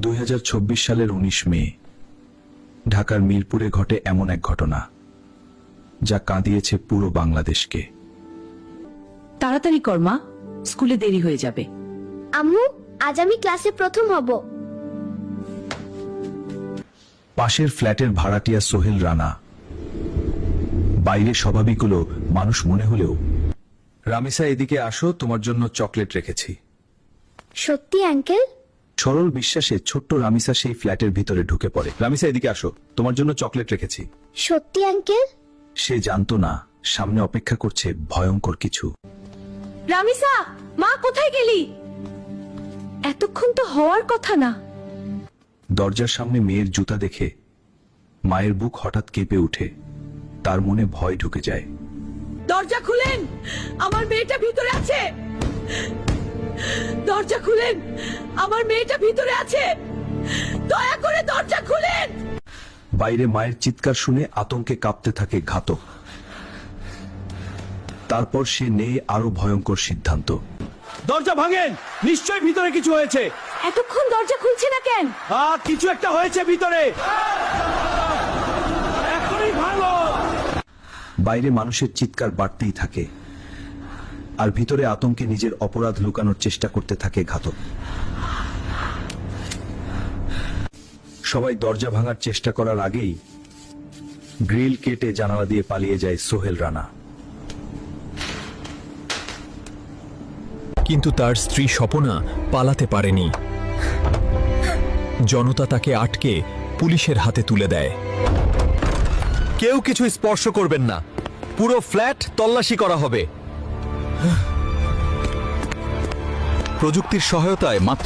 2024 সালের 19 মে ঢাকার মিরপুরে ঘটে এমন এক ঘটনা যা কাঁদিয়েছে পুরো বাংলাদেশকে। তাড়াতাড়ি কর মা, স্কুলে দেরি হয়ে যাবে। আম্মু, আজ আমি ক্লাসে প্রথম হব। পাশের ফ্ল্যাটের ভাড়াটিয়া সোহেল রানা বাইরে স্বাভাবিক হলো মানুষ মনে হলেও, রামিসা এদিকে আসো, তোমার জন্য চকলেট রেখেছি। সত্যি আঙ্কেল? সরল বিশ্বাসে ছোট্ট রামিসা সেই ফ্ল্যাটের ভিতরে ঢুকে পড়ে। রামিসা এদিকে আসো, তোমার জন্য চকলেট রেখেছি। সত্যি আঙ্কেল? সে জানতো না সামনে অপেক্ষা করছে ভয়ঙ্কর কিছু। রামিসা, মা কোথায় গেলি? এতক্ষণ তো হওয়ার কথা না। দরজার সামনে মেয়ের জুতা দেখে মায়ের বুক হঠাৎ কেঁপে উঠে, তার মনে ভয় ঢুকে যায়। দরজা খুলেন, আমার মেয়েটা ভিতরে আছে। দরজা খুলেন, আমার মেয়েটা ভিতরে আছে। দয়া করে দরজা খুলেন। বাইরে মায়ের চিৎকার শুনে আতঙ্কে কাঁপতে থাকে ঘাতক। তারপর সে নেয় আরো ভয়ঙ্কর সিদ্ধান্ত। দরজা ভাঙেন, নিশ্চয়ই ভিতরে কিছু হয়েছে। এতক্ষণ দরজা খুলছে না কেন? কিছু একটা হয়েছে ভিতরে, এখনই ভাঙো। বাইরে মানুষের চিৎকার বাড়তেই থাকে, আর ভিতরে আতঙ্কে নিজের অপরাধ লুকানোর চেষ্টা করতে থাকে ঘাতক। সবাই দরজা ভাঙার চেষ্টা করার আগেই গ্রিল কেটে জানালা দিয়ে পালিয়ে যায় সোহেল রানা। কিন্তু তার স্ত্রী স্বপনা পালাতে পারেনি। জনতা তাকে আটকে পুলিশের হাতে তুলে দেয়। কেউ কিছু স্পর্শ করবেন না, পুরো ফ্ল্যাট তল্লাশি করা হবে। প্রযুক্তির সহায়তায় মাত্র